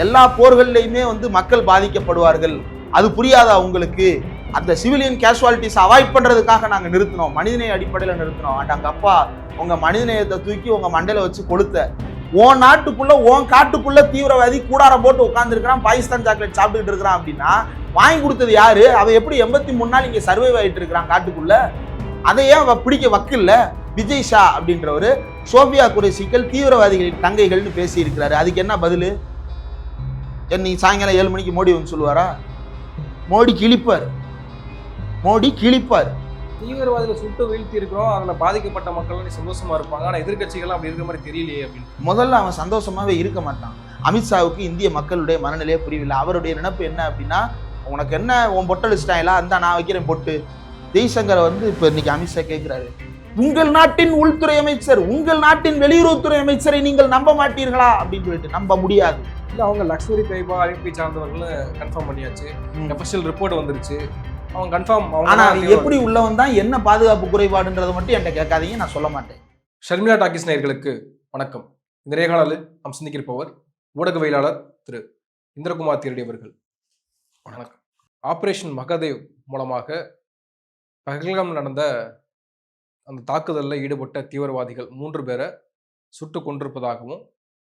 எல்லா போர்கள்லையுமே வந்து மக்கள் பாதிக்கப்படுவார்கள், அது புரியாதா உங்களுக்கு? அந்த சிவிலியன் கேஷுவாலிட்டிஸ் அவாய்ட் பண்றதுக்காக நாங்க நிறுத்தினோம், மனிதநேய அடிப்படையில் நிறுத்தினோம். அங்க அப்பா உங்க மனிதநேயத்தை தூக்கி உங்க மண்டையில வச்சு கொளுத்த, உன் நாட்டுக்குள்ள உன் காட்டுக்குள்ள தீவிரவாதி கூடாரம் போட்டு உட்கார்ந்து இருக்கிறான், பாகிஸ்தான் சாக்லேட் சாப்பிட்டுட்டு இருக்கிறான் அப்படின்னா வாங்கி கொடுத்தது யாரு? அவ எப்படி 83 நாள் இங்க சர்வைவ் ஆயிட்டு இருக்கிறான் காட்டுக்குள்ள? அதையே அவ பிடிக்க வக்கில்ல. விஜய் ஷா அப்படின்றவரு சோபியா குரேஷிகள் தீவிரவாதிகளின் தங்கைகள்னு பேசி இருக்கிறாரு. அதுக்கு என்ன பதில்? நீ சாயங்காலம் 7 மணிக்கு மோடி வந்து சொல்லுவாரா? மோடி கிழிப்பார், மோடி கிழிப்பார். தீவிரவாதிகளை சுட்டு வீழ்த்தி இருக்கிறோம், அதில் பாதிக்கப்பட்ட மக்கள் சந்தோஷமா இருப்பாங்க, ஆனால் எதிர்கட்சிகள் அப்படி இருக்கிற மாதிரி தெரியலையே அப்படின்னு. முதல்ல அவன் சந்தோஷமாவே இருக்க மாட்டான். அமித்ஷாவுக்கு இந்திய மக்களுடைய மனநிலையே புரியவில்லை. அவருடைய நினைப்பு என்ன அப்படின்னா, உனக்கு என்ன உன் பொட்டல் ஸ்டைலா அந்த நான் வைக்கிறேன் பொட்டு. ஜெய்சங்கரை வந்து இப்போ இன்னைக்கு அமித்ஷா கேட்கிறாரு, உங்கள் நாட்டின் உள்துறை அமைச்சர், உங்கள் நாட்டின் வெளியுறவுத்துறை அமைச்சரை நீங்கள் நம்ப மாட்டீர்களா அப்படின்னு சொல்லிட்டு. நம்ப முடியாது. இல்லை, அவங்க லக்ஷ்மி தைபா அமைப்பை சார்ந்தவர்கள் கன்ஃபார்ம் பண்ணியாச்சு, அஃபிஷியல் ரிப்போர்ட் வந்துருச்சு, அவங்க கன்ஃபார்ம். ஆனா எப்படி உள்ளவன் தான் என்ன பாதுகாப்பு குறைபாடுன்றதை மட்டும் என்கிட்ட கேட்காதீங்க, நான் சொல்ல மாட்டேன். ஷர்மிளா டாக்கிஸ் நேயர்களுக்கு வணக்கம். இந்த நேர்காணலில் நாம் சிந்திக்கிருப்பவர் ஊடகவியலாளர் திரு இந்திரகுமார் தேரடி அவர்கள். வணக்கம். ஆபரேஷன் மகதேவ் மூலமாக பஹல்காம் நடந்த அந்த தாக்குதலில் ஈடுபட்ட தீவிரவாதிகள் 3 பேரை சுட்டு கொண்டிருப்பதாகவும்,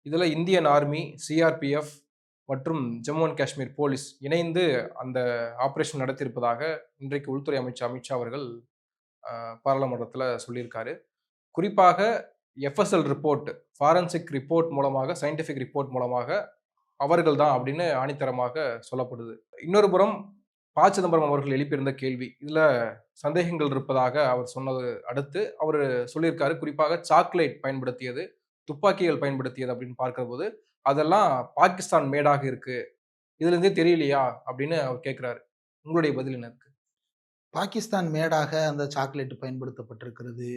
இதில் இந்தியன் ஆர்மி, சிஆர்பிஎஃப் மற்றும் ஜம்மு அண்ட் காஷ்மீர் போலீஸ் இணைந்து அந்த ஆப்ரேஷன் நடத்தியிருப்பதாக இன்றைக்கு உள்துறை அமைச்சர் அமித்ஷா அவர்கள் பாராளுமன்றத்தில் சொல்லியிருக்காரு. குறிப்பாக எஃப்எஸ்எல் ரிப்போர்ட், ஃபாரன்சிக் ரிப்போர்ட் மூலமாக, சயின்டிஃபிக் ரிப்போர்ட் மூலமாக அவர்கள் தான் அப்படின்னு ஆணித்தரமாக சொல்லப்படுது. இன்னொரு புறம் ப. சிதம்பரம் அவர்கள் எழுப்பியிருந்த கேள்வி, இதில் சந்தேகங்கள் இருப்பதாக அவர் சொன்னது அடுத்து அவர் சொல்லியிருக்காரு, குறிப்பாக சாக்லேட் பயன்படுத்தியது, துப்பாக்கிகள் பயன்படுத்தியது அப்படின்னு பார்க்கிற போது அதெல்லாம் பாகிஸ்தான் மேடாக இருக்கு, இதுல இருந்தே தெரியலையா அப்படின்னு அவர் கேட்கிறாரு. உங்களுடைய பதில் என்ன இருக்கு? பாகிஸ்தான் மேடாக அந்த சாக்லேட் பயன்படுத்தப்பட்டிருக்கிறது,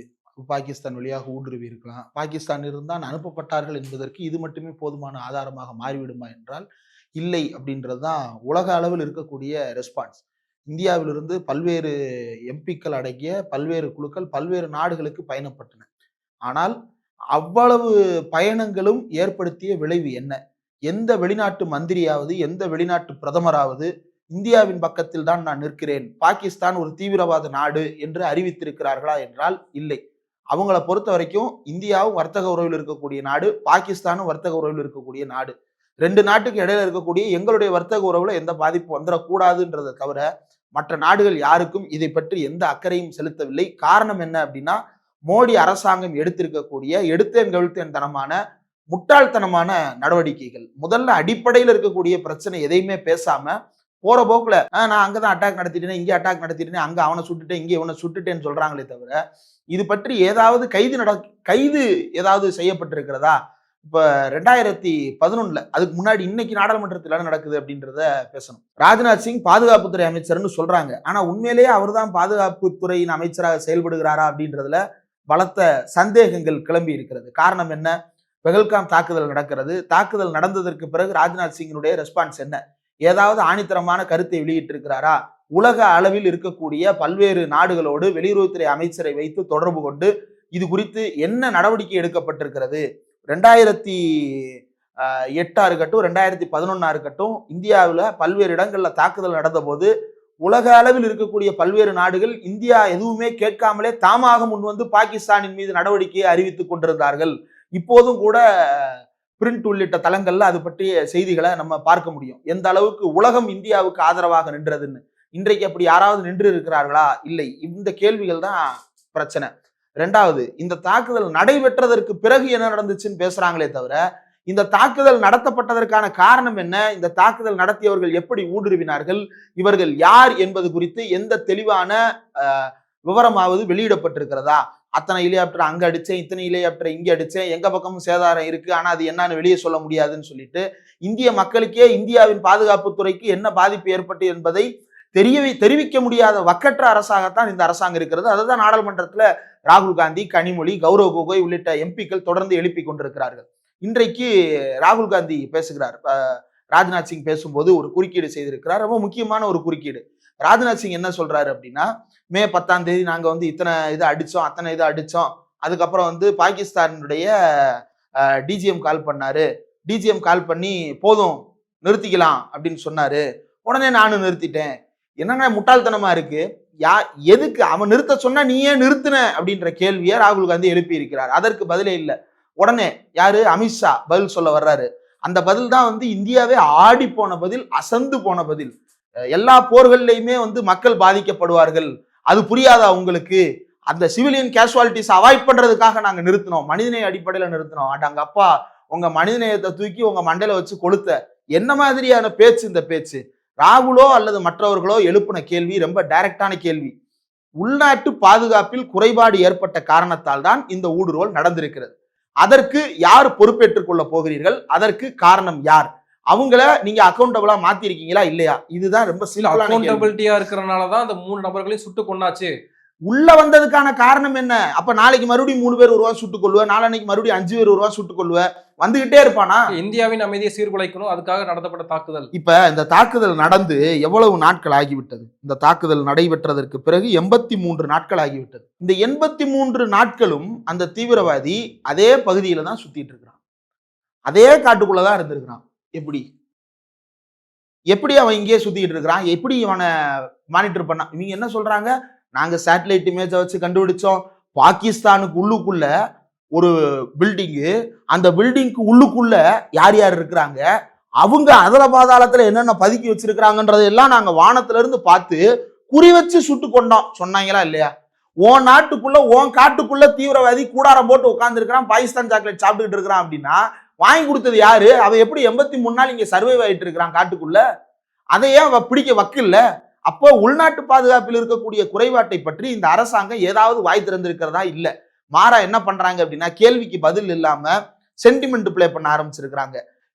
பாகிஸ்தான் வழியாக ஊடுருவி இருக்கலாம், பாகிஸ்தான் இருந்தால் அனுப்பப்பட்டார்கள் என்பதற்கு இது மட்டுமே போதுமான ஆதாரமாக மாறிவிடுமா என்றால் இல்லை அப்படின்றது தான் உலக அளவில் இருக்கக்கூடிய ரெஸ்பான்ஸ். இந்தியாவிலிருந்து பல்வேறு எம்பிக்கள் அடங்கிய பல்வேறு குழுக்கள் பல்வேறு நாடுகளுக்கு பயணப்பட்டன. ஆனால் அவ்வளவு பயணங்களும் ஏற்படுத்திய விளைவு என்ன? எந்த வெளிநாட்டு மந்திரியாவது, எந்த வெளிநாட்டு பிரதமராவது இந்தியாவின் பக்கத்தில் தான் நான் நிற்கிறேன், பாகிஸ்தான் ஒரு தீவிரவாத நாடு என்று அறிவித்திருக்கிறார்களா என்றால் இல்லை. அவங்கள பொறுத்த வரைக்கும் இந்தியாவும் வர்த்தக உறவில் இருக்கக்கூடிய நாடு, பாகிஸ்தானும் வர்த்தக உறவில் இருக்கக்கூடிய நாடு. 2 நாட்டுக்கு இடையில இருக்கக்கூடிய எங்களுடைய வர்த்தக உறவுல எந்த பாதிப்பு வந்துடக்கூடாதுன்றதை தவிர மற்ற நாடுகள் யாருக்கும் இதை பற்றி எந்த அக்கறையும் செலுத்தவில்லை. காரணம் என்ன அப்படின்னா, மோடி அரசாங்கம் எடுத்திருக்கக்கூடிய எடுத்தேன் கவிழ்த்தேன் தனமான முட்டாள்தனமான நடவடிக்கைகள். முதல்ல அடிப்படையில் இருக்கக்கூடிய பிரச்சனை எதையுமே பேசாம போற போக்குல நான் அங்கதான் அட்டாக் நடத்திட்டேன், இங்கே அட்டாக் நடத்திட்டேன், அங்க அவனை சுட்டுட்டேன், இங்கே இவனை சுட்டுட்டேன்னு சொல்றாங்களே தவிர இது பற்றி ஏதாவது கைது ஏதாவது செய்யப்பட்டிருக்கிறதா? இப்ப 2011 அதுக்கு முன்னாடி இன்னைக்கு நாடாளுமன்றத்தில் என்ன நடக்குது அப்படின்றத பேசணும். ராஜ்நாத் சிங் பாதுகாப்புத்துறை அமைச்சர்னு சொல்றாங்க, ஆனா உண்மையிலேயே அவர் தான் பாதுகாப்புத்துறையின் அமைச்சராக செயல்படுகிறாரா அப்படின்றதுல பலத்த சந்தேகங்கள் கிளம்பி இருக்கிறது. காரணம் என்ன? பெஹல்காம் தாக்குதல் நடக்கிறது. தாக்குதல் நடந்ததற்கு பிறகு ராஜ்நாத் சிங்கினுடைய ரெஸ்பான்ஸ் என்ன? ஏதாவது ஆணித்தரமான கருத்தை வெளியிட்டிருக்கிறாரா? உலக அளவில் இருக்கக்கூடிய பல்வேறு நாடுகளோடு வெளியுறவுத்துறை அமைச்சரை வைத்து தொடர்பு கொண்டு இது குறித்து என்ன நடவடிக்கை எடுக்கப்பட்டிருக்கிறது? 2008 இருக்கட்டும், 2011 இருக்கட்டும், இந்தியாவில் பல்வேறு இடங்கள்ல தாக்குதல் நடந்த போது உலக அளவில் இருக்கக்கூடிய பல்வேறு நாடுகள் இந்தியா எதுவுமே கேட்காமலே தாமாக முன்வந்து பாகிஸ்தானின் மீது நடவடிக்கையை அறிவித்துக் கொண்டிருந்தார்கள். இப்போதும் கூட பிரிண்ட் உள்ளிட்ட தளங்கள்ல அது பற்றிய செய்திகளை நம்ம பார்க்க முடியும், எந்த அளவுக்கு உலகம் இந்தியாவுக்கு ஆதரவாக நின்றதுன்னு. இன்றைக்கு அப்படி யாராவது நின்று இருக்கிறார்களா? இல்லை. இந்த கேள்விகள் தான் பிரச்சனை. 2வது, இந்த தாக்குதல் நடைபெற்றதற்கு பிறகு என்ன நடந்துச்சுன்னு பேசுறாங்களே தவிர இந்த தாக்குதல் நடத்தப்பட்டதற்கான காரணம் என்ன, இந்த தாக்குதல் நடத்தியவர்கள் எப்படி ஊடுருவினார்கள், இவர்கள் யார் என்பது குறித்து எந்த தெளிவான விவரமாவது வெளியிடப்பட்டிருக்கிறதா? அத்தனை ஹெலிகாப்டர் அங்க அடிச்சேன், இத்தனை ஹெலிகாப்டர் இங்க அடிச்சேன், எங்க பக்கமும் சேதாரம் இருக்கு, ஆனா அது என்னன்னு வெளியே சொல்ல முடியாதுன்னு சொல்லிட்டு இந்திய மக்களுக்கே இந்தியாவின் பாதுகாப்புத்துறைக்கு என்ன பாதிப்பு ஏற்பட்டு என்பதை தெரிவிக்க முடியாத வக்கற்ற அரசாகத்தான் இந்த அரசாங்கம் இருக்கிறது. அதுதான் நாடாளுமன்றத்துல ராகுல் காந்தி, கனிமொழி, கௌரவ் கோகோய் உள்ளிட்ட எம்பிக்கள் தொடர்ந்து எழுப்பி கொண்டிருக்கிறார்கள். இன்றைக்கு ராகுல் காந்தி பேசுகிறார், ராஜ்நாத் சிங் பேசும்போது ஒரு குறுக்கீடு செய்திருக்கிறார், ரொம்ப முக்கியமான ஒரு குறுக்கீடு. ராஜ்நாத் சிங் என்ன சொல்றாரு அப்படின்னா, மே 10 நாங்க வந்து இத்தனை இது அடிச்சோம், அத்தனை இது அடிச்சோம், அதுக்கப்புறம் வந்து பாகிஸ்தானுடைய டிஜிஎம் கால் பண்ணாரு, டிஜிஎம் கால் பண்ணி போதும் நிறுத்திக்கலாம் அப்படின்னு சொன்னாரு. உடனே நானும் நிறுத்திட்டேன். என்னங்க முட்டாள்தனமா இருக்கு. எதுக்கு அவன் நிறுத்த சொன்னா நீ ஏன் நிறுத்தின அப்படின்ற கேள்வியை ராகுல் காந்தி எழுப்பி இருக்கிறார். அதற்கு பதிலே இல்லை. உடனே யாரு அமித்ஷா பதில் சொல்ல வர்றாரு. அந்த பதில் தான் இந்தியாவே ஆடி போன பதில், அசந்து போன பதில். எல்லா போர்கள்லையுமே மக்கள் பாதிக்கப்படுவார்கள், அது புரியாதா உங்களுக்கு? அந்த சிவிலியன் கேஷுவாலிட்டிஸ் அவாய்ட் பண்றதுக்காக நாங்க நிறுத்தினோம், மனிதநேய அடிப்படையில நிறுத்தினோம். அங்க அப்பா உங்க மனிதநேயத்தை தூக்கி உங்க மண்டையில வச்சு கொளுத்த என்ன மாதிரியான பேச்சு இந்த பேச்சு? ராகுலோ அல்லது மற்றவர்களோ எழுப்பின கேள்வி ரொம்ப டைரக்டான கேள்வி. உள்நாட்டு பாதுகாப்பில் குறைபாடு ஏற்பட்ட காரணத்தால் தான் இந்த ஊடுருவல் நடந்திருக்கிறது. அதற்கு யார் பொறுப்பேற்றுக் கொள்ள போகிறீர்கள்? அதற்கு காரணம் யார்? அவங்கள நீங்க அக்கௌண்டபிளா மாத்திருக்கீங்களா இல்லையா? இதுதான் ரொம்ப சிம்பிளான கேள்வி. அக்கௌண்டபிலிட்டியா இருக்கிறனாலதான் அந்த 3 நபர்களையும் சுட்டு கொன்னாச்சு. உள்ள வந்ததுக்கான காரணம் என்ன? அப்ப நாளைக்கு மறுபடியும் 3 பேர் வருவா சுட்டுக் கொள்ளுவ, நாளைக்கு மறுபடியும் 5 பேர் வருவா சுட்டுக் கொள்ளுவ, வந்துகிட்டே இருப்பானா? இந்தியாவின் அமைதியை சீர்குலைக்கணும், அதுக்காக நடத்தப்பட்ட தாக்குதல். இப்ப இந்த தாக்குதல் நடந்து எவ்வளவு நாட்கள் ஆகிவிட்டது? இந்த தாக்குதல் நடைபெற்றதற்கு பிறகு 83 நாட்கள் ஆகிவிட்டது. இந்த 83 நாட்களும் அந்த தீவிரவாதி அதே பகுதியில தான் சுத்திட்டு இருக்கிறான், அதே காட்டுக்குள்ளதான் இருந்திருக்கிறான். எப்படி அவன் இங்கேயே சுத்திட்டு இருக்கிறான்? எப்படி இவனை மானிட்டர் பண்ண? இவங்க என்ன சொல்றாங்க? நாங்க சேட்டலைட் இமேஜை வச்சு கண்டுபிடிச்சோம். பாகிஸ்தானுக்கு உள்ளுக்குள்ள ஒரு பில்டிங்கு, அந்த பில்டிங்க்கு உள்ளுக்குள்ள யார் யார் இருக்கிறாங்க, அவங்க அதல பாதாளத்துல என்னென்ன பதுக்கி வச்சிருக்கிறாங்கன்றதெல்லாம் நாங்க வானத்துல இருந்து பார்த்து குறி வச்சு சுட்டு கொண்டோம் சொன்னாங்களா இல்லையா? உன் நாட்டுக்குள்ள உன் காட்டுக்குள்ள தீவிரவாதி கூடாரம் போட்டு உட்கார்ந்து இருக்கிறான், பாகிஸ்தான் சாக்லேட் சாப்பிட்டுக்கிட்டு இருக்கிறான் அப்படின்னா வாங்கி கொடுத்தது யாரு? அவன் எப்படி 83 நாள் இங்க சர்வைவ் ஆயிட்டு இருக்கிறான் காட்டுக்குள்ள? அதையே அவ பிடிக்க வக்கில்ல. அப்போ உள்நாட்டு பாதுகாப்பில் இருக்கக்கூடிய குறைபாட்டை பற்றி இந்த அரசாங்கம் ஏதாவது வாய் திறந்திருக்கிறதா? இல்ல. மாறா என்ன பண்றாங்க அப்படின்னா, கேள்விக்கு பதில் இல்லாம சென்டிமெண்ட் பிளே பண்ண ஆரம்பிச்சிருக்கிறாங்க.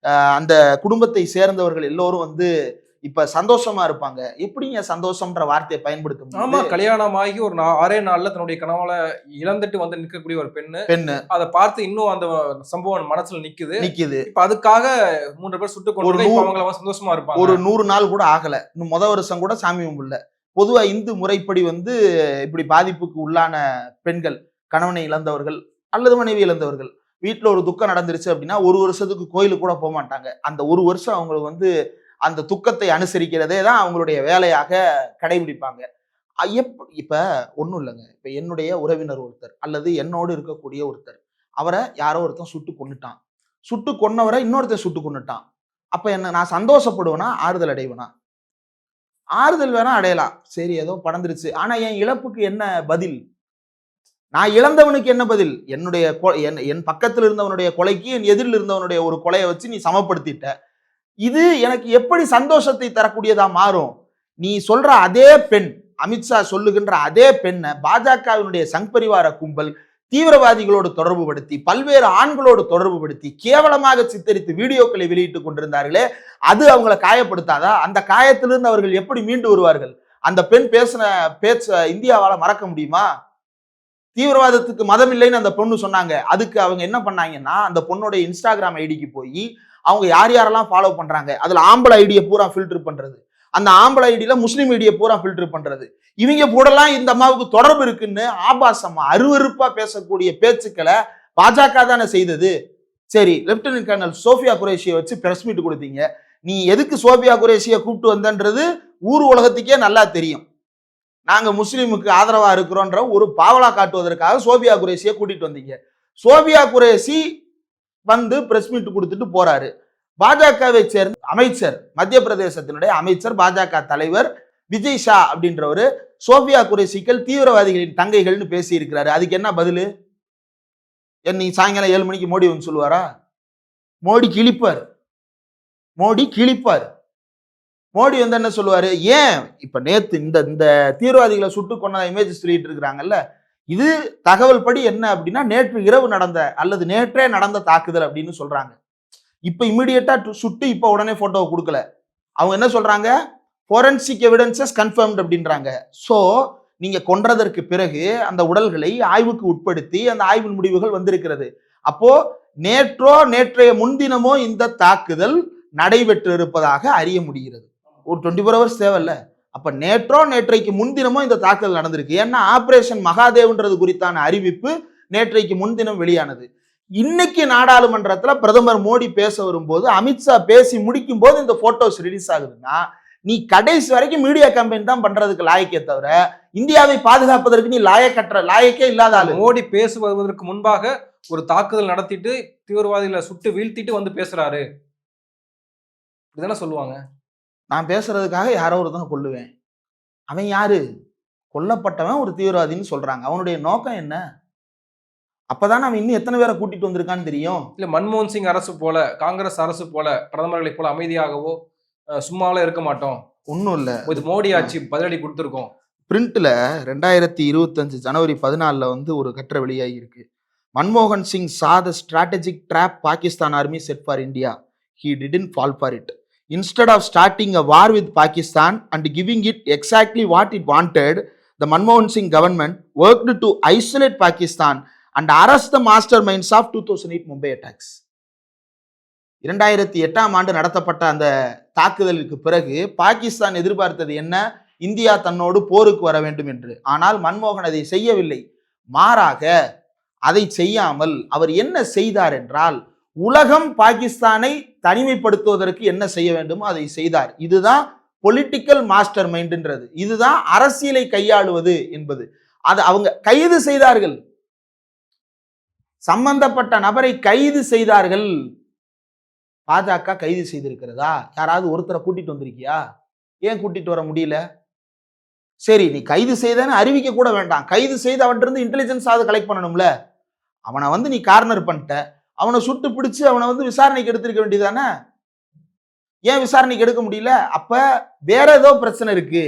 அந்த குடும்பத்தை சேர்ந்தவர்கள் எல்லோரும் இப்ப சந்தோஷமா இருப்பாங்க. எப்படிங்க சந்தோஷம்ன்ற வார்த்தையை பயன்படுத்த முடியும்? ஆமா, கல்யாணம் ஆகி ஒரு 6 நாள்ல தன்னுடைய கணவள இழந்துட்டு நிற்கக்கூடிய ஒரு பெண்ணு அதை பார்த்து இன்னும் அந்த சம்பவம் மனசுல நிக்குது. இப்ப அதுக்காக 3 பேர் சுட்டு கொண்டு அவங்கள சந்தோஷமா இருப்பாங்க. ஒரு 100 நாள் கூட ஆகல, இன்னும் வருஷம் கூட சாமி கும்பிடல. பொதுவா இந்து முறைப்படி இப்படி பாதிப்புக்கு உள்ளான பெண்கள், கணவனை இழந்தவர்கள் அல்லது மனைவி இழந்தவர்கள், வீட்டுல ஒரு துக்கம் நடந்துருச்சு அப்படின்னா 1 வருஷத்துக்கு கோயிலுக்கு கூட போக மாட்டாங்க. அந்த 1 வருஷம் அவங்களுக்கு அந்த துக்கத்தை அனுசரிக்கிறதே தான் அவங்களுடைய வேலையாக கடைபிடிப்பாங்க. இப்ப ஒண்ணும் இல்லைங்க. இப்ப என்னுடைய உறவினர் ஒருத்தர் அல்லது என்னோடு இருக்கக்கூடிய ஒருத்தர், அவரை யாரோ ஒருத்தன் சுட்டு கொன்னுட்டான். சுட்டு கொன்னவரை இன்னொருத்தர் சுட்டு கொன்னுட்டான். அப்ப என்ன, நான் சந்தோஷப்படுவேனா ஆறுதல் அடைவேனா? ஆறுதல் வேணா அடையலாம், சரி ஏதோ படந்துருச்சு. ஆனா என் இழப்புக்கு என்ன பதில்? நான் இழந்தவனுக்கு என்ன பதில்? என் பக்கத்தில் இருந்தவனுடைய கொலைக்கு என் எதிரில் இருந்தவனுடைய ஒரு கொலையை வச்சு நீ சமப்படுத்திட்ட. இது எனக்கு எப்படி சந்தோஷத்தை தரக்கூடியதா மாறும்? நீ சொல்ற அதே பெண், அமித்ஷா சொல்லுகின்ற அதே பெண்ணை பாஜகவினுடைய சங் பரிவார கும்பல் தீவிரவாதிகளோடு தொடர்பு படுத்தி, பல்வேறு ஆண்களோடு தொடர்பு படுத்தி கேவலமாக சித்தரித்து வீடியோக்களை வெளியிட்டுக் கொண்டிருந்தார்களே, அது அவங்களை காயப்படுத்தாதா? அந்த காயத்திலிருந்து அவர்கள் எப்படி மீண்டு வருவார்கள்? அந்த பெண் பேசின பேச்ச இந்தியாவால மறக்க முடியுமா? தீவிரவாதத்துக்கு மதம் இல்லைன்னு அந்த பொண்ணு சொன்னாங்க. அதுக்கு அவங்க என்ன பண்ணாங்கன்னா, அந்த பொண்ணோட இன்ஸ்டாகிராம் ஐடிக்கு போய் அவங்க யாரெல்லாம் ஃபாலோ பண்றாங்க, அதுல ஆம்பளை ஐடியை பூரா ஃபில்டர் பண்றது, அந்த ஆம்பளை ஐடியில முஸ்லீம் ஐடியை பூரா ஃபில்டர் பண்றது, இவங்க கூடலாம் இந்த அம்மாவுக்கு தொடர்பு இருக்குன்னு ஆபாசமா அருவருப்பா பேசக்கூடிய பேச்சுக்களை பாஜக தானே செய்தது. சரி, லெப்டினன்ட் கர்னல் சோஃபியா குரேஷியை வச்சு பிரஸ் மீட் கொடுத்தீங்க. நீ எதுக்கு சோஃபியா குரேஷியை கூப்பிட்டு வந்தன்றது ஊர் உலகத்துக்கே நல்லா தெரியும். நாங்க முஸ்லீமுக்கு ஆதரவா இருக்கிறோன்ற ஒரு பாவலா காட்டுவதற்காக சோபியா குரேஷியை கூட்டிட்டு வந்தீங்க. சோபியா குரேஷி பிரஸ் மீட் கொடுத்துட்டு போறாரு. பாஜகவை சேர்ந்த அமைச்சர், மத்திய பிரதேசத்தினுடைய அமைச்சர், பாஜக தலைவர் விஜய் ஷா அப்படின்றவரு சோபியா குரேஷிகள் தீவிரவாதிகளின் தங்கைகள்னு பேசி இருக்கிறாரு. அதுக்கு என்ன பதிலு? நீ சாயங்காலம் 7 மணிக்கு மோடி வந்து சொல்லுவாரா? மோடி கிழிப்பார். மோடி என்ன சொல்லுவாரு? ஏன் இப்ப நேத்து இந்த தீவிரவாதிகளை சுட்டு கொண்ட இமேஜ் சொல்லிட்டு இருக்கிறாங்கல்ல, இது தகவல் படி என்ன அப்படின்னா நேற்று இரவு நடந்த அல்லது நேற்றே நடந்த தாக்குதல் அப்படின்னு சொல்றாங்க. இப்ப இமிடியேட்டா சுட்டு இப்ப உடனே போட்டோவை கொடுக்கல. அவங்க என்ன சொல்றாங்க? ஃபோரன்சிக் எவிடன்சஸ் கன்ஃபர்ம்ட் அப்படின்றாங்க. சோ நீங்க கொன்றதற்கு பிறகு அந்த உடல்களை ஆய்வுக்கு உட்படுத்தி அந்த ஆய்வின் முடிவுகள் வந்திருக்கிறது. அப்போ நேற்றைய முன்தினமோ இந்த தாக்குதல் நடைபெற்று இருப்பதாக அறிய முடிகிறது. ஒரு 24 hours தேவையில்ல. அப்ப நேற்றைக்கு முன்தினமோ இந்த தாக்குதல் நடந்திருக்கு. ஏன்னா ஆபரேஷன் மகாதேவ்ன்றது குறித்தான அறிவிப்பு நேற்றைக்கு முன்தினம் வெளியானது. இன்னைக்கு நாடாளுமன்றத்துல பிரதமர் மோடி பேச வரும்போது, அமித்ஷா பேசி முடிக்கும் போது இந்த போட்டோஸ் ரிலீஸ் ஆகுதுன்னா, நீ கடைசி வரைக்கும் மீடியா கம்பெனி தான் பண்றதுக்கு லாயக்கே தவிர இந்தியாவை பாதுகாப்பதற்கு நீ லாயக்கே இல்லாத ஆளு. மோடி பேசுவதற்கு முன்பாக ஒரு தாக்குதல் நடத்திட்டு தீவிரவாதிகளை சுட்டு வீழ்த்திட்டு வந்து பேசுறாரு, இதெல்லாம் சொல்லுவாங்க. நான் பேசுறதுக்காக யாரோ ஒருத்தன் கொல்லுவேன். அவன் யாரு? கொல்லப்பட்டவன் ஒரு தீவிரவாதின்னு சொல்றாங்க. அவனுடைய நோக்கம் என்ன? அப்பதான் அவன் இன்னும் எத்தனை பேரை கூட்டிட்டு வந்திருக்கான்னு தெரியும். இல்ல மன்மோகன் சிங் அரசு போல, காங்கிரஸ் அரசு போல, பிரதமர்களை போல அமைதியாகவோ சும்மாவே இருக்க மாட்டோம். ஒன்னும் இல்ல, இது மோடி ஆட்சி பதிலடி கொடுத்திருக்கோம். பிரிண்ட்ல 2025 ஜனவரி 14 வந்து ஒரு கட்டுரை வெளியாகி இருக்கு. மன்மோகன் Singh saw the strategic trap Pakistan army set for India. He didn't fall for it. Instead of starting a war with Pakistan and giving it exactly what it wanted, the Manmohan Singh government worked to isolate Pakistan and arrest the masterminds of 2008 Mumbai attacks. 2008ஆம் ஆண்டு நடத்தப்பட்ட அந்த தாக்குதலுக்கு பிறகு பாகிஸ்தான் எதிர்பார்த்தது என்ன? India தன்னோடு போருக்கு வர வேண்டும் என்று. ஆனால் மன்மோகன் அதை செய்யவில்லை. மாறாக அதை செய்யாமல் அவர் என்ன செய்தார் என்றால், உலகம் பாகிஸ்தானை தனிமைப்படுத்துவதற்கு என்ன செய்ய வேண்டுமோ அதை செய்தார். இதுதான் பொலிட்டிக்கல் மாஸ்டர் மைண்ட்ன்றது. இதுதான் அரசியலை கையாளுவது என்பது. அது அவங்க கைது செய்தார்கள், சம்பந்தப்பட்ட நபரை கைது செய்தார்கள். பாஜக கைது செய்திருக்கிறதா? யாராவது ஒருத்தரை கூட்டிட்டு வந்திருக்கியா? ஏன் கூட்டிட்டு வர முடியல? சரி, நீ கைது செய்தன்னு அறிவிக்க கூட வேண்டாம். கைது செய்து அவன்கிட்ட இன்டெலிஜென்ஸ் ஆவது கலெக்ட் பண்ணணும்ல. அவனை வந்து நீ கார்னர் பண்ணிட்ட, அவனை சுட்டு பிடிச்சு அவனை வந்து விசாரணைக்கு எடுத்திருக்க வேண்டியதானே? ஏன் விசாரணைக்கு எடுக்க முடியல? அப்ப வேற ஏதோ பிரச்சனை இருக்கு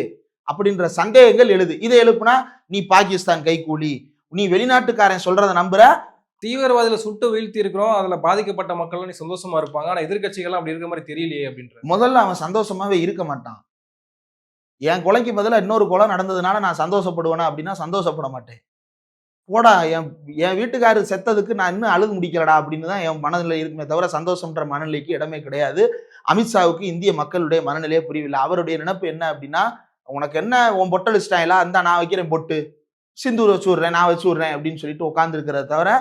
அப்படின்ற சந்தேகங்கள் எழுது. இதை எழுப்புனா நீ பாகிஸ்தான் கைகூலி, நீ வெளிநாட்டுக்காரன் சொல்றதை நம்புற. தீவிரவாதிகளை சுட்டு வீழ்த்தி இருக்கிறோம், அதுல பாதிக்கப்பட்ட மக்கள் நீ சந்தோஷமா இருப்பாங்க, ஆனா எதிர்கட்சிகள் அப்படி இருக்க மாதிரி தெரியலையே அப்படின்ற. முதல்ல அவன் சந்தோஷமாவே இருக்க மாட்டான். என் கொலைக்கு பதிலாக இன்னொரு கொலை நடந்ததுனால நான் சந்தோஷப்படுவேனா அப்படின்னா சந்தோஷப்பட மாட்டேன். போடா, என் வீட்டுக்காரர் செத்ததுக்கு நான் இன்னும் அழுது முடிக்கலடா அப்படின்னு தான் என் மனநிலை இருக்குமே தவிர சந்தோஷம்ன்ற மனநிலைக்கு இடமே கிடையாது. அமித்ஷாவுக்கு இந்திய மக்களுடைய மனநிலையே புரியவில்லை. அவருடைய நினைப்பு என்ன அப்படின்னா, உனக்கு என்ன உன் பொட்டல் ஸ்டைலா இருந்தா நான் வைக்கிறேன் பொட்டு, சிந்தூர் வச்சு விட்றேன், நான் வச்சு விட்றேன் அப்படின்னு சொல்லிட்டு உட்கார்ந்து இருக்கிறத தவிர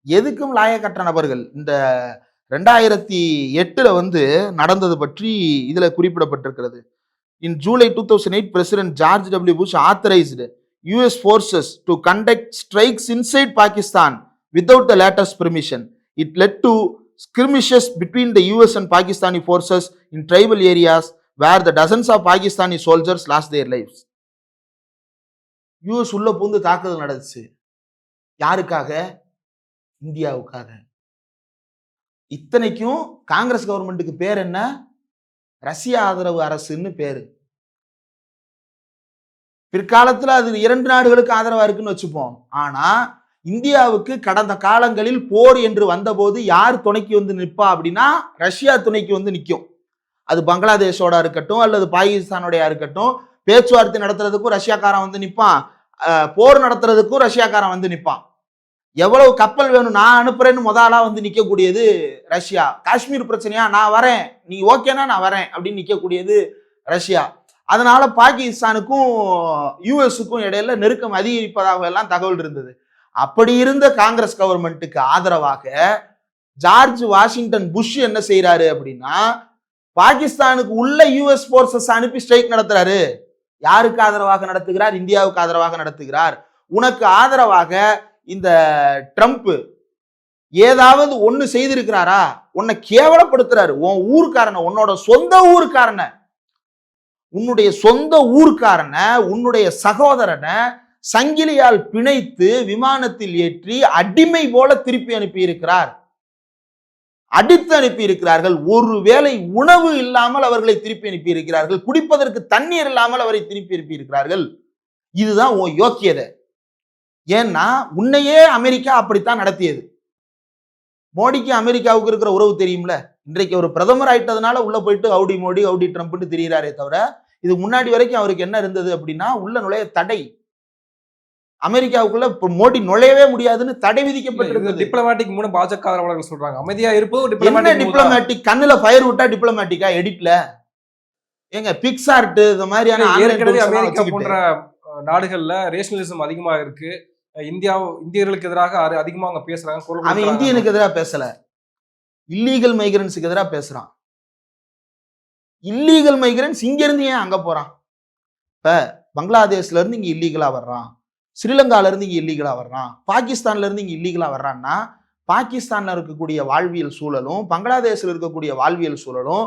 எதுக்கும் லாயக்கற்ற நபர்கள். இந்த 2008 வந்து நடந்தது பற்றி இதுல குறிப்பிடப்பட்டிருக்கிறது. In July 2008, President George W. Bush authorized US forces to conduct strikes inside Pakistan without the latter's permission. It led to skirmishes between the US and Pakistani forces in tribal areas where the dozens of Pakistani soldiers lost their lives. US உள்ள பூந்து தாக்குதல் நடந்துச்சு. யாருக்காக? இந்தியாவுக்காக. இத்தனைக்கும் காங்கிரஸ் கவர்மெண்ட்டுக்கு பேர் என்ன? ரஷ்ய ஆதரவு அரசுன்னு பேரு. பிற்காலத்துல அது 2 நாடுகளுக்கு ஆதரவா இருக்குன்னு வச்சுப்போம். ஆனா இந்தியாவுக்கு கடந்த காலங்களில் போர் என்று வந்தபோது யார் துணைக்கு வந்து நிற்பா அப்படின்னா ரஷ்யா துணைக்கு வந்து நிற்கும். அது பங்களாதேஷோட இருக்கட்டும் அல்லது பாகிஸ்தானோட இருக்கட்டும், பேச்சுவார்த்தை நடத்துறதுக்கும் ரஷ்யாக்காரன் வந்து நிற்பான், போர் நடத்துறதுக்கும் ரஷ்யாக்காரன் வந்து நிற்பான். எவ்வளவு கப்பல் வேணும் நான் அனுப்புறேன்னு முதலா வந்து நிற்கக்கூடியது ரஷ்யா. காஷ்மீர் பிரச்சனையா நான் வரேன், நீ ஓகேனா நான் வரேன் அப்படின்னு நிற்கக்கூடியது ரஷ்யா. அதனால பாகிஸ்தானுக்கும் யூஎஸுக்கும் இடையில நெருக்கம் அதிகரிப்பதாக எல்லாம் தகவல் இருந்தது. அப்படி இருந்த காங்கிரஸ் கவர்மெண்ட்டுக்கு ஆதரவாக ஜார்ஜ் வாஷிங்டன் புஷ் என்ன செய்யறாரு அப்படின்னா, பாகிஸ்தானுக்கு உள்ள யூஎஸ் போர்சஸ் அனுப்பி ஸ்ட்ரைக் நடத்துறாரு. யாருக்கு ஆதரவாக நடத்துகிறார்? இந்தியாவுக்கு ஆதரவாக நடத்துகிறார். உனக்கு ஆதரவாக இந்த ட்ரம்ப் ஏதாவது ஒண்ணு செய்திருக்கிறாரா? உன்னை கேவலப்படுத்துறாரு. உன் ஊர்க்காரனை, உன்னோட சொந்த ஊர்க்காரனை, உன்னுடைய சொந்த ஊர்க்காரனை, உன்னுடைய சகோதரனை சங்கிலியால் பிணைத்து விமானத்தில் ஏற்றி அடிமை போல திருப்பி அனுப்பி இருக்கிறார், அடித்து அனுப்பி இருக்கிறார்கள். ஒருவேளை உணவு இல்லாமல் அவர்களை திருப்பி அனுப்பி இருக்கிறார்கள், குடிப்பதற்கு தண்ணீர் இல்லாமல் அவரை திருப்பி அனுப்பி இருக்கிறார்கள். இதுதான் உன் யோக்கியதை. ஏன்னா உன்னையே அமெரிக்கா அப்படித்தான் நடத்தியது. மோடிக்கு அமெரிக்காவுக்கு இருக்கிற உறவு தெரியும்ல. இன்றைக்கு ஒரு பிரதமர் ஆயிட்டதுனால உள்ள போயிட்டு ஹவுடி மோடி ஹவுடி ட்ரம்ப்னு தெரிகிறாரே தவிர இது முன்னாடி வரைக்கும் அவருக்கு என்ன இருந்தது அப்படின்னா உள்ள நுழைய தடை. அமெரிக்காவுக்குள்ள மோடி நுழையவே முடியாதுன்னு தடை விதிக்கப்பட்டிருக்கு. டிப்ளமேட்டிக் மூலம் பாஜக ஆதரவாளர்கள் சொல்றாங்க. அமைதியா இருப்பது டிப்ளமேட்டிக். கண்ணுல ஃபயர் விட்டா டிப்ளமேட்டிக்கா? எடிட்ல ஏங்க பிக்சார்ட் இந்த மாதிரியான ஏற்கனவே அமெரிக்கா போன்ற நாடுகள்ல ரேஷனலிசம் அதிகமா இருக்கு, இந்தியர்களுக்கு எதிராக அதிகமா அவங்க பேசுறாங்க, குரல் அவன் கொடுக்குறாங்க. இந்தியனுக்கு எதிராக பேசல, இல்லீகல் மைக்ரன்ஸுக்கு எதிராக பேசுறான். இல்லீகல் மைக்ரன்ஸ் இங்க இருந்து ஏன் அங்க போறான்? இப்ப பங்களாதேஷ்ல இருந்து இங்க இல்லீகலா வர்றான், ஸ்ரீலங்கால இருந்து இங்க இல்லீகலா வர்றான், பாகிஸ்தான்ல இருந்து இங்க இல்லீகலா வர்றான்னா, பாகிஸ்தான்ல இருக்கக்கூடிய வாழ்வியல் சூழலும், பங்களாதேஷ்ல இருக்கக்கூடிய வாழ்வியல் சூழலும்,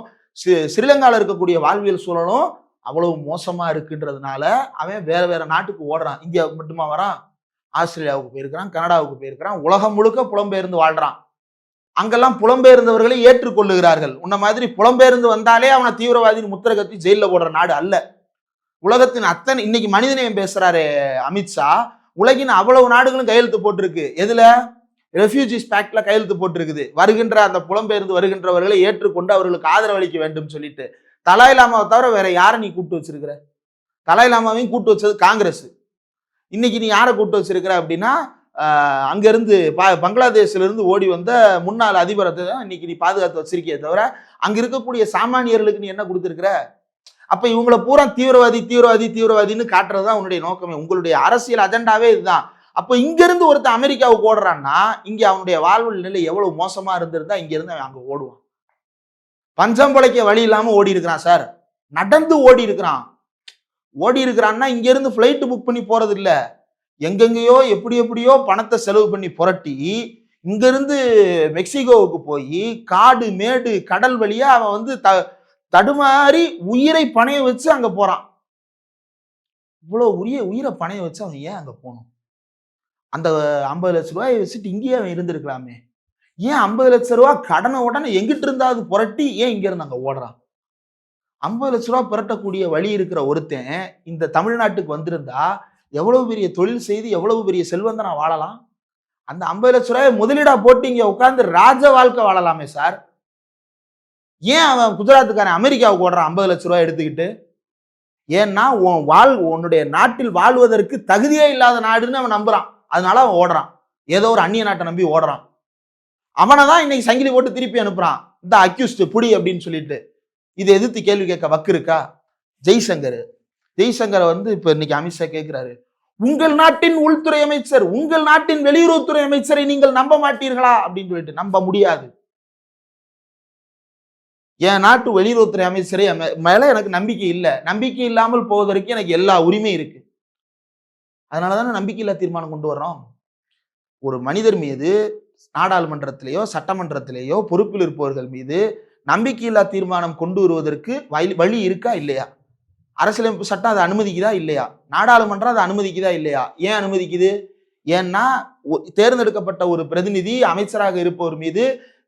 ஸ்ரீலங்கால இருக்கக்கூடிய வாழ்வியல் சூழலும் அவ்வளவு மோசமா இருக்குன்றதுனால அவன் வேற வேற நாட்டுக்கு ஓடுறான். இந்தியாவுக்கு மட்டுமா வரான்? ஆஸ்திரேலியாவுக்கு போயிருக்கிறான், கனடாவுக்கு போயிருக்கிறான், உலகம் முழுக்க புலம்பெயர்ந்து வாழ்றான். அங்கெல்லாம் புலம்பெயர்ந்தவர்களை ஏற்றுக்கொள்ளுகிறார்கள். உன்ன மாதிரி புலம்பெயர்ந்து வந்தாலே அவனை தீவிரவாதின்னு முத்திரை கத்தி ஜெயில போடுற நாடு அல்ல. உலகத்தின் அத்தனை இன்னைக்கு மனிதநேயம் பேசுறாரு அமித்ஷா, உலகின் அவ்வளவு நாடுகளும் கையெழுத்து போட்டிருக்கு. எதுல? ரெஃப்யூஜிஸ் பேக்ட்ல கையெழுத்து போட்டிருக்குது. வருகின்ற அந்த புலம்பெயர்ந்து வருகின்றவர்களை ஏற்றுக்கொண்டு அவர்களுக்கு ஆதரவு அளிக்க வேண்டும் சொல்லிட்டு. தலாய் லாமாவை தவிர வேற யாரை நீ கூட்டு வச்சிருக்கிற? தலாய் லாமாவையும் கூட்டு வச்சது காங்கிரஸ். இன்னைக்கு நீ யாரை கூட்டு வச்சிருக்கிற அப்படின்னா, அங்கிருந்து பங்களாதேஷ்ல இருந்து ஓடி வந்த முன்னாள் அதிபரை தான் இன்னைக்கு நீ பாதுகாத்து வச்சிருக்கிய தவிர அங்க இருக்கக்கூடிய சாமானியர்களுக்கு நீ என்ன கொடுத்திருக்கிற? அப்ப இவங்களை பூரா தீவிரவாதி தீவிரவாதி தீவிரவாதின்னு காட்டுறதுதான் உன்னுடைய நோக்கமே. உங்களுடைய அரசியல் அஜெண்டாவே இதுதான். அப்ப இங்க இருந்து ஒருத்தன் அமெரிக்காவுக்கு ஓடுறான்னா இங்க அவனுடைய வாழ்வு நிலை எவ்வளவு மோசமா இருந்திருந்தா இங்க இருந்து அவன் அங்க ஓடுவான். பஞ்சம் பிழைக்க வழி இல்லாம ஓடி இருக்கிறான் சார், நடந்து ஓடி இருக்கிறான். ஓடி இருக்கிறான்னா இங்க இருந்து பிளைட் புக் பண்ணி போறது இல்ல, எங்கெங்கயோ எப்படி எப்படியோ பணத்தை செலவு பண்ணி புரட்டி இங்க இருந்து மெக்சிகோவுக்கு போய் காடு மேடு கடல் வழியா அவன் வந்து தடுமாறி உயிரை பணைய வச்சு அங்க போறான். இவ்வளவு உயிரை பணைய வச்சு அவன் ஏன் அங்க போகணும்? அந்த 50 லட்சம் ரூபாயை வச்சுட்டு இங்கேயே அவன் இருந்திருக்கலாமே. ஏன் 50 லட்சம் ரூபாய் கடனை உடனே எங்கிட்டு இருந்தாது புரட்டி ஏன் இங்க இருந்து அங்க ஓடுறான்? 50 லட்சம் ரூபாய் புரட்டக்கூடிய வழி இருக்கிற ஒருத்தன் இந்த தமிழ்நாட்டுக்கு வந்திருந்தா எவ்வளவு பெரிய தொழில் செய்து எவ்வளவு பெரிய செல்வந்தனா வாழலாம். அந்த 50 லட்சம் ரூபாயை முதலீடா போட்டு இங்க உட்கார்ந்து ராஜ வாழ்க்கை வாழலாமே சார். ஏன் அவன் குஜராத்துக்காரன் அமெரிக்காவுக்கு ஓடுறான் 50 லட்சம் ரூபாய் எடுத்துக்கிட்டு? ஏன்னா உன்னுடைய நாட்டில் வாழ்வதற்கு தகுதியே இல்லாத நாடுன்னு அவன் நம்புறான். அதனால அவன் ஓடுறான், ஏதோ ஒரு அந்நிய நாட்டை நம்பி ஓடுறான். அவனை தான் இன்னைக்கு சங்கிலி போட்டு திருப்பி அனுப்புறான், இந்த அக்யூஸ்ட் புடி அப்படின்னு சொல்லிட்டு. இதை எதிர்த்து கேள்வி கேட்க வக்கு இருக்கா? ஜெய்சங்கரை வந்து இப்ப இன்னைக்கு அமித்ஷா கேட்கிறாரு, உங்கள் நாட்டின் உள்துறை அமைச்சர், உங்கள் நாட்டின் வெளியுறவுத்துறை அமைச்சரை நீங்கள் நம்ப மாட்டீர்களா அப்படின்னு சொல்லிட்டு. நம்ப முடியாது. என் நாட்டு வெளியுறவுத்துறை அமைச்சரை மேல எனக்கு நம்பிக்கை இல்லை. நம்பிக்கை இல்லாமல் போவதற்கு எனக்கு எல்லா உரிமை இருக்கு. அதனாலதானே நம்பிக்கையில்லா தீர்மானம் கொண்டு வர்றோம். ஒரு மனிதர் மீது நாடாளுமன்றத்திலேயோ சட்டமன்றத்திலேயோ பொறுப்பில் இருப்பவர்கள் மீது நம்பிக்கையில்லா தீர்மானம் கொண்டு வருவதற்கு வழி இருக்கா இல்லையா? அரசியலமைப்பு சட்டம் அதை அனுமதிக்குதா இல்லையா? நாடாளுமன்றம் அதை அனுமதிக்குதா இல்லையா? ஏன் அனுமதிக்குது? ஏன்னா தேர்ந்தெடுக்கப்பட்ட ஒரு பிரதிநிதி அமைச்சராக இருப்பவர் மீது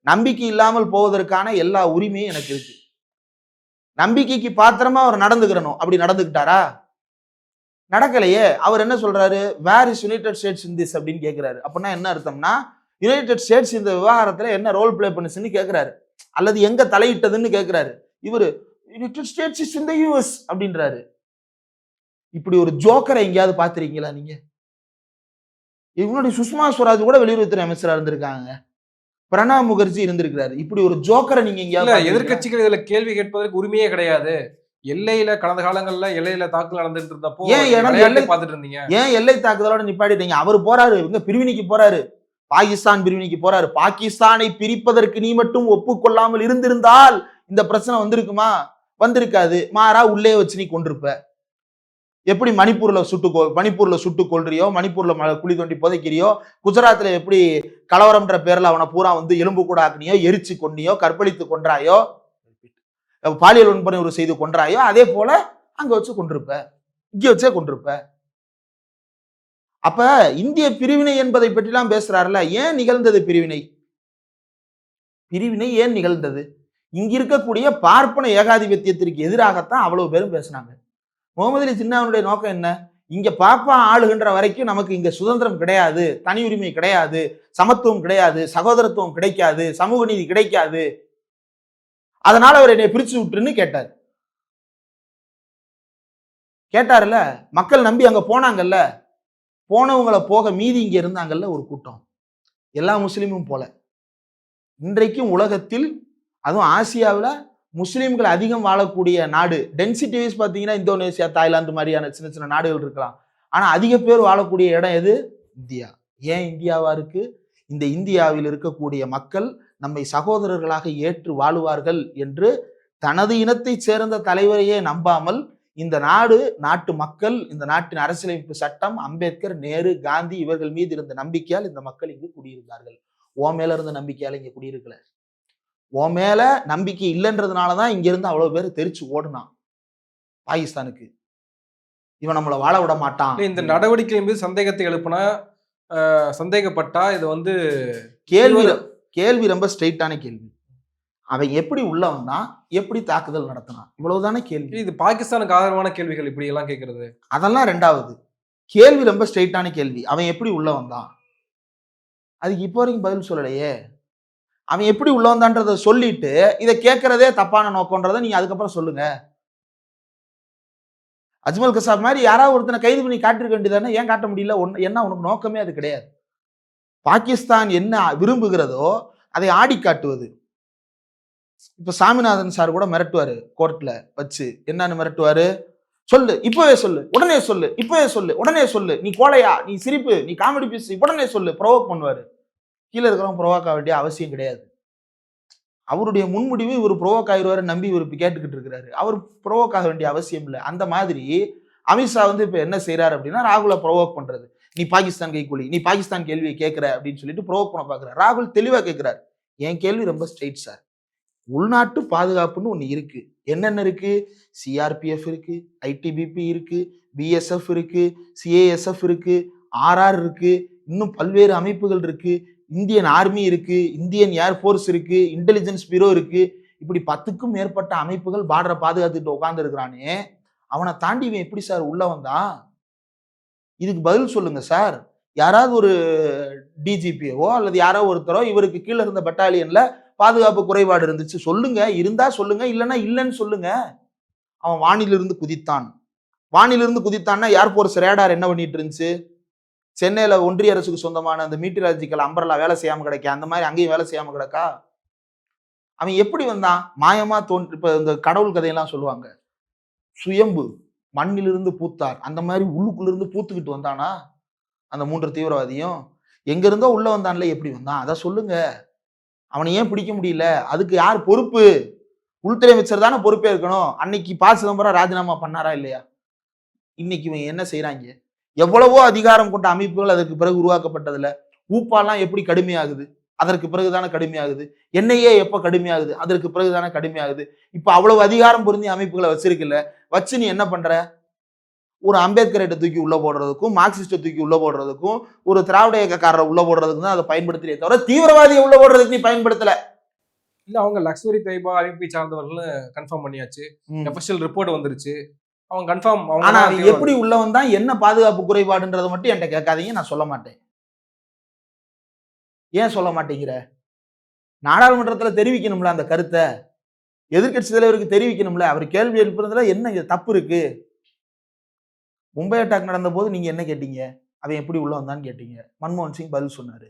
நம்பிக்கை இல்லாமல் போவதற்கான எல்லா உரிமையும் எனக்கு இருக்கு. நம்பிக்கைக்கு பாத்திரமா அவர் நடந்துக்கிறணும். அப்படி நடந்துக்கிட்டாரா? நடக்கலையே. அவர் என்ன சொல்றாரு? Where is United States in this அப்படின்னு கேட்கிறாரு. அப்படின்னா என்ன அர்த்தம்னா, யுனைடெட் ஸ்டேட்ஸ் இந்த விவகாரத்துல என்ன ரோல் பிளே பண்ணுச்சுன்னு கேட்கிறாரு, அல்லது எங்க தலையிட்டதுன்னு கேட்கிறாரு. இவரு United states is in the US அப்படின்றாரு. இப்படி ஒரு ஜோக்கரை எங்கேயாவது பாத்திருக்கீங்களா நீங்க? இவங்களுடைய சுஷ்மா ஸ்வராஜ் கூட வெளியுறவுத்துறை அமைச்சரா இருந்திருக்காங்க, பிரணாப் முகர்ஜி இருந்திருக்கிறாரு. இப்படி ஒரு ஜோக்கரை நீங்க எங்கேயாவது? எதிர்கட்சிகள் இதுல கேள்வி கேட்பதற்கு உரிமையே கிடையாது. எல்லையில கடந்த காலங்கள்ல எல்லையில தாக்குதல் நடந்துட்டு இருந்தப்போ ஏன் பார்த்துட்டு இருந்தீங்க? ஏன் எல்லை தாக்குதலோட நிப்பாட்டிட்டீங்க? அவர் போறாரு, இவங்க பிரிவினைக்கு போறாரு, பாகிஸ்தான் பிரிவினைக்கு போறாரு. பாகிஸ்தானை பிரிப்பதற்கு நீ மட்டும் ஒப்புக்கொள்ளாமல் இருந்திருந்தால் இந்த பிரச்சனை வந்திருக்குமா? வந்திருக்காது. மாறா உள்ளே வச்சு நீ கொண்டிருப்ப. எப்படி மணிப்பூர்ல சுட்டு கொள்றியோ, மணிப்பூர்ல குழி தோண்டி புதைக்கிறியோ, குஜராத்ல எப்படி கலவரம்ன்ற பேர்ல அவனை பூரா வந்து எலும்பு கூட ஆக்குனியோ, எரிச்சு கொன்னியோ, கற்பழித்து கொன்றாயோ, பாலியல் வன்முறை செய்து கொன்றாயோ, அதே போல அங்க வச்சு கொண்டிருப்ப, இங்க வச்சே கொண்டிருப்ப. அப்ப இந்திய பிரிவினை என்பதை பற்றிலாம் பேசுறாருல, ஏன் நிகழ்ந்தது பிரிவினை? பிரிவினை ஏன் நிகழ்ந்தது? இங்க இருக்கக்கூடிய பார்ப்பன ஏகாதிபத்தியத்திற்கு எதிராகத்தான் அவ்வளவு பேரும் பேசினாங்க. முகமது அலி ஜின்னாவுடைய நோக்கம் என்ன? இங்க பாப்பா ஆளுகின்ற வரைக்கும் நமக்கு இங்க சுதந்திரம் கிடையாது, தனி உரிமை கிடையாது, சமத்துவம் கிடையாது, சகோதரத்துவம் கிடைக்காது, சமூக நீதி கிடைக்காது, அதனால அவர் என்னை பிரிச்சு விட்டுருன்னு கேட்டார்ல. மக்கள் நம்பி அங்க போனாங்கல்ல. போனவங்களை போக மீதி இங்க இருந்தாங்கல்ல ஒரு கூட்டம், எல்லா முஸ்லீமும் போல. இன்றைக்கும் உலகத்தில், அதுவும் ஆசியாவில் முஸ்லீம்கள் அதிகம் வாழக்கூடிய நாடு, டென்சிட்டி வைஸ் பார்த்தீங்கன்னா இந்தோனேசியா, தாய்லாந்து மாதிரியான சின்ன சின்ன நாடுகள் இருக்கலாம். ஆனா அதிக பேர் வாழக்கூடிய இடம் எது? இந்தியா. ஏன் இந்தியாவா இருக்கு? இந்த இந்தியாவில் இருக்கக்கூடிய மக்கள் நம்மை சகோதரர்களாக ஏற்று வாழுவார்கள் என்று தனது இனத்தைச் சேர்ந்த தலைவரையே நம்பாமல் இந்த நாடு, நாட்டு மக்கள், இந்த நாட்டின் அரசியலமைப்பு சட்டம், அம்பேத்கர், நேரு, காந்தி இவர்கள் மீது இருந்த நம்பிக்கையால் இந்த மக்கள் இங்கு குடியிருந்தார்கள். உன் மேல இருந்த நம்பிக்கையால இங்க குடியிருக்கல. உன் மேல நம்பிக்கை இல்லைன்றதுனாலதான் இங்க இருந்து அவ்வளவு பேர் தெரிச்சு ஓடுனான் பாகிஸ்தானுக்கு. இவன் நம்மளை வாழ விட மாட்டான். இந்த நடவடிக்கை மீது சந்தேகத்தை எழுப்புனா, சந்தேகப்பட்டா இது வந்து கேள்வி ரொம்ப ஸ்ட்ரெயிட்டான கேள்வி. அவன் எப்படி உள்ள வந்தான், எப்படி தாக்குதல் நடத்தினான், இவ்வளவுதானே கேள்வி. இது பாகிஸ்தானுக்கு ஆதரவான கேள்விகள் இப்படி எல்லாம் கேட்கறது, அதெல்லாம் ரெண்டாவது. கேள்வி ரொம்ப ஸ்ட்ரெயிட்டான கேள்வி. அவன் எப்படி உள்ள வந்தான், அதுக்கு இப்போ வரைக்கும் பதில் சொல்லலையே. அவன் எப்படி உள்ள வந்தான்றத சொல்லிட்டு இதை கேட்கறதே தப்பான நோக்கம்ன்றதை நீங்க அதுக்கப்புறம் சொல்லுங்க. அஜ்மல் கசாப் மாதிரி யாராவது ஒருத்தனை கைது பண்ணி காட்டிருக்க வேண்டியதானே, ஏன் காட்ட முடியல? என்ன உனக்கு நோக்கமே அது கிடையாது. பாகிஸ்தான் என்ன விரும்புகிறதோ அதை ஆடி காட்டுவது. இப்ப சாமிநாதன் சார் கூட மிரட்டுவாரு கோர்ட்ல வச்சு. என்னன்னு மிரட்டுவாரு? சொல்லு, இப்பவே சொல்லு, உடனே சொல்லு, இப்பவே சொல்லு, உடனே சொல்லு, நீ கோலையா, நீ சிரிப்பு, நீ காமெடி பீஸ், உடனே சொல்லு, ப்ரொவோக் பண்ணுவாரு. கீழே இருக்கிறவங்க ப்ரொவோக் ஆக வேண்டிய அவசியம் கிடையாது. அவருடைய முன்முடிவு இவர் ப்ரொவோக் ஆயிடுவாரு நம்பி இவர் கேட்டுக்கிட்டு இருக்கிறாரு. அவர் ப்ரொவோக் ஆக வேண்டிய அவசியம் இல்லை. அந்த மாதிரி அமித்ஷா வந்து இப்ப என்ன செய்யறாரு அப்படின்னா, ராகுலை ப்ரொவோக் பண்றது. நீ பாகிஸ்தான் கைக்கூலி, நீ பாகிஸ்தான் கேள்வியை கேட்கிற அப்படின்னு சொல்லிட்டு ப்ரொவோக் பண்ண பாக்குறாரு. ராகுல் தெளிவா கேட்கிறார். என் கேள்வி ரொம்ப ஸ்ட்ரெயிட் சார். உள்நாட்டு பாதுகாப்புன்னு ஒண்ணு இருக்கு. என்னென்ன இருக்கு? சிஆர்பிஎஃப் இருக்கு, ஐடிபிபி இருக்கு, பிஎஸ்எஃப் இருக்கு, சிஏஎஸ்எஃப் இருக்கு, ஆர்ஆர் இருக்கு, இன்னும் பல்வேறு அமைப்புகள் இருக்கு, இந்தியன் ஆர்மி இருக்கு, இந்தியன் ஏர்போர்ஸ் இருக்கு, இன்டெலிஜென்ஸ் பியூரோ இருக்கு. இப்படி 10க்கும் மேற்பட்ட அமைப்புகள் பார்டரை பாதுகாத்துட்டு உட்கார்ந்து இருக்கிறானே, அவனை தாண்டி இவன் எப்படி சார் உள்ள வந்தான்? இதுக்கு பதில் சொல்லுங்க சார். யாராவது ஒரு டிஜிபியோ அல்லது யாரோ ஒருத்தரோ இவருக்கு கீழே இருந்த பட்டாலியன்ல பாதுகாப்பு குறைபாடு இருந்துச்சு சொல்லுங்க. இருந்தா சொல்லுங்க, இல்லைன்னா இல்லைன்னு சொல்லுங்க. அவன் வானிலிருந்து குதித்தான். வானிலிருந்து குதித்தான்னா ஏர்போர்ஸ் ரேடார் என்ன பண்ணிட்டு இருந்துச்சு? சென்னையில ஒன்றிய அரசுக்கு சொந்தமான அந்த மீட்டராலஜிக்கல் அம்பர்லா வேலை செய்யாம கிடக்க, அந்த மாதிரி அங்கேயும் வேலை செய்யாம கிடக்கா? அவன் எப்படி வந்தான்? மாயமா இப்ப இந்த கடவுள் கதையெல்லாம் சொல்லுவாங்க. சுயம்பு மண்ணிலிருந்து பூத்தார், அந்த மாதிரி உள்ளுக்குள்ளிருந்து பூத்துக்கிட்டு வந்தானா அந்த 3 தீவிரவாதியும்? எங்க இருந்தோ உள்ள வந்தான்ல, எப்படி வந்தான்? அதை சொல்லுங்க. அவனை ஏன் பிடிக்க முடியல? அதுக்கு யார் பொறுப்பு? உள்துறை அமைச்சர் தானே பொறுப்பே இருக்கணும். அன்னைக்கு ப. சிதம்பரம் ராஜினாமா பண்ணாரா இல்லையா? இன்னைக்கு இவங்க என்ன செய்யறாங்க? எவ்வளவோ அதிகாரம் கொண்ட அமைப்புகள் அதற்கு பிறகு உருவாக்கப்பட்டதுல. ஊப்பாலாம் எப்படி கடுமையாகுது? அதற்கு பிறகுதானே கடுமையாகுது. என்ஐஏ எப்ப கடுமையாகுது? அதற்கு பிறகுதானே கடுமையாகுது. இப்ப அவ்வளவு அதிகாரம் பொருந்திய அமைப்புகளை வச்சிருக்குல்ல, வச்சு நீ என்ன பண்ற? ஒரு அம்பேத்கரை தூக்கி உள்ள போடுறதுக்கும், மார்க்சிஸ்ட தூக்கி உள்ள போடுறதுக்கும், ஒரு திராவிட இயக்கக்காரரை உள்ள போடுறதுக்கு தான் அதை பயன்படுத்தியே தவிர தீவிரவாதியை உள்ள போடுறதுக்கு நீ பயன்படுத்தல. இல்ல அவங்க லக்ஷ்மி தைபா அமைப்பை சார்ந்தவர்கள் கன்ஃபார்ம் பண்ணியாச்சு. எஃப்எஸ்எல் ரிப்போர்ட் வந்துருச்சு. அவங்க கன்ஃபார்ம். ஆனா எப்படி உள்ள வந்தா, என்ன பாதுகாப்பு குறைபாடுன்றதை மட்டும் என்கிட்ட கேட்காதீங்க, நான் சொல்ல மாட்டேன். ஏன் சொல்ல மாட்டேங்கிற? நாடாளுமன்றத்துல தெரிவிக்கணும்ல அந்த கருத்தை. எதிர்கட்சி தலைவருக்கு தெரிவிக்கணும்ல. அவர் கேள்வி எழுப்புறதுல என்ன தப்பு இருக்கு? மும்பை அட்டாக் நடந்த போது நீங்க என்ன கேட்டீங்க? அவன் எப்படி உள்ள வந்தான்னு கேட்டீங்க. மன்மோகன் சிங் பதில் சொன்னாரு.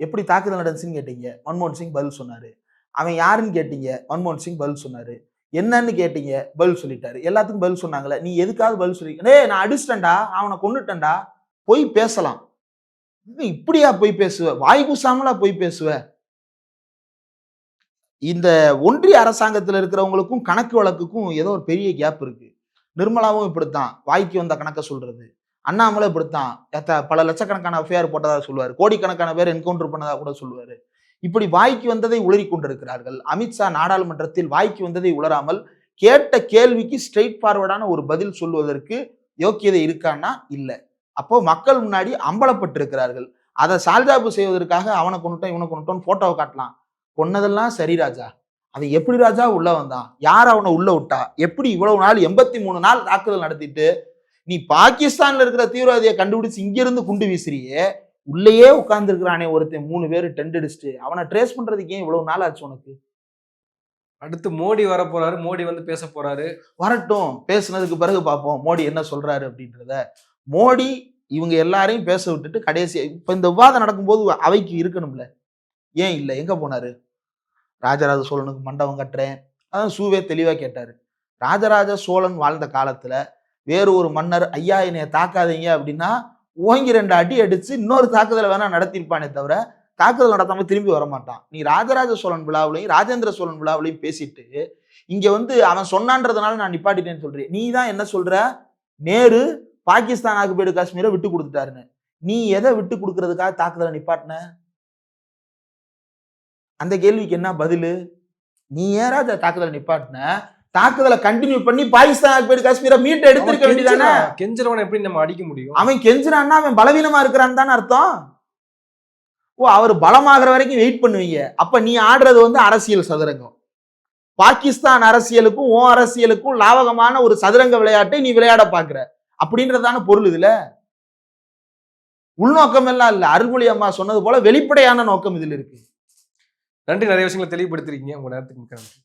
எப்படி தாக்குதல் நடந்துச்சுன்னு கேட்டீங்க. மன்மோகன் சிங் பதில் சொன்னாரு. அவன் யாருன்னு கேட்டீங்க. மன்மோகன் சிங் பதில் சொன்னாரு. என்னன்னு கேட்டீங்க, பதில் சொல்லிட்டாரு. எல்லாத்துக்கும் பதில் சொன்னாங்களே, நீ எதுக்காவது பதில் சொல்லி, நான் அடிச்சிட்டேன்டா, அவனை கொன்னுட்டேன்டா, போய் பேசலாம். இப்படியா போய் பேசுவ? வாய் கூசாமலா போய் பேசுவ? இந்த ஒன்றிய அரசாங்கத்தில் இருக்கிறவங்களுக்கும் கணக்கு வழக்குக்கும் ஏதோ ஒரு பெரிய கேப் இருக்கு. நிர்மலாவும் இப்படித்தான் வாய்க்கு வந்த கணக்கை சொல்றது. அண்ணாமலை இப்படித்தான் பல லட்சக்கணக்கான எஃப்ஐஆர் போட்டதா சொல்லுவாரு, கோடிக்கணக்கான பேர் என்கவுண்டர் பண்ணதா கூட சொல்லுவாரு. இப்படி வாய்க்கு வந்ததை உளறி கொண்டிருக்கிறார்கள். அமித்ஷா நாடாளுமன்றத்தில் வாய்க்கு வந்ததை உளராமல் கேட்ட கேள்விக்கு ஸ்ட்ரெயிட் ஃபார்வர்டான ஒரு பதில் சொல்வதற்கு யோக்கியதை இருக்கான்னா இல்ல. அப்போ மக்கள் முன்னாடி அம்பலப்பட்டிருக்கிறார்கள். அதை சால்ஜாப்பு செய்வதற்காக அவனை கொண்டுட்டோம் இவனை கொண்டுட்டோம் போட்டோவை காட்டலாம். கொன்னதெல்லாம் சரி ராஜா, அது எப்படி ராஜா உள்ள வந்தான்? யார் அவனை உள்ள விட்டா? எப்படி இவ்வளவு நாள் 83 நாள் தாக்குதல் நடத்திட்டு நீ பாகிஸ்தான்ல இருக்கிற தீவிரவாதியை கண்டுபிடிச்சு இங்க இருந்து குண்டு வீசுறியே, உள்ளேயே உட்கார்ந்து இருக்கிறானே ஒருத்தன் 3 பேரு டென்ட் அடிச்சுட்டு, அவனை ட்ரேஸ் பண்றதுக்கு ஏன் இவ்வளவு நாள் ஆச்சு உனக்கு? அடுத்து மோடி வர போறாரு, மோடி வந்து பேச போறாரு. வரட்டும், பேசுனதுக்கு பிறகு பார்ப்போம் மோடி என்ன சொல்றாரு அப்படின்றத. மோடி இவங்க எல்லாரையும் பேச விட்டுட்டு கடைசி இப்ப இந்த விவாதம் நடக்கும்போது அவைக்கு இருக்கணும்ல, ஏன் இல்லை? எங்க போனாரு? ராஜராஜ சோழனுக்கு மண்டபம் கட்டுறேன், அதான் சூவே தெளிவா கேட்டாரு. ராஜராஜ சோழன் வாழ்ந்த காலத்துல வேறு ஒரு மன்னர் ஐயா என்னைய தாக்காதீங்க அப்படின்னா ஓங்கி 2 அடி அடிச்சு இன்னொரு தாக்குதலை வேணா நடத்திருப்பானே தவிர தாக்குதல் நடத்தாம திரும்பி வரமாட்டான். நீ ராஜராஜ சோழன் விழாவிலையும் ராஜேந்திர சோழன் விழாவிலையும் பேசிட்டு இங்க வந்து அவன் சொன்னான்றதுனால நான் நிப்பாட்டிட்டேன்னு சொல்றேன். நீ தான் என்ன சொல்ற, நேரு பாகிஸ்தான் ஆக்குபைடு காஷ்மீரை விட்டு கொடுத்துட்டாருன்னு. நீ எதை விட்டு கொடுக்கறதுக்காக தாக்குதலை நிப்பாட்டின? அந்த கேள்விக்கு என்ன பதிலு? நீ ஏன் ராஜா தாக்குதலை நிப்பாட்டின? தாக்குதலை கண்டினியூ பண்ணி பாகிஸ்தான் ஆக்குபைடு காஷ்மீரை மீட்டு எடுத்திருக்க வேண்டியதானே? கெஞ்சரவனை எப்படி நம்ம அடிக்க முடியும்? அவன் கெஞ்சுறான்னா அவன் பலவீனமா இருக்கிறான்னு தானே அர்த்தம். ஓ, அவர் பலமாகிற வரைக்கும் வெயிட் பண்ணுவீங்க. அப்ப நீ ஆடுறது வந்து அரசியல் சதுரங்கம். பாகிஸ்தான் அரசியலுக்கும் ஓ அரசியலுக்கும் லாபகமான ஒரு சதுரங்க விளையாட்டை நீ விளையாட பாக்குற அப்படின்றதான பொருள் இதுல. உள்நோக்கம் எல்லாம் இல்ல. அருள்மொழி அம்மா சொன்னது போல வெளிப்படையான நோக்கம் இதுல இருக்கு. நன்றி, நிறைய விஷயங்களை தெளிவுபடுத்திருக்கீங்க. உங்க நேரத்துக்கு மிக்க நன்றி.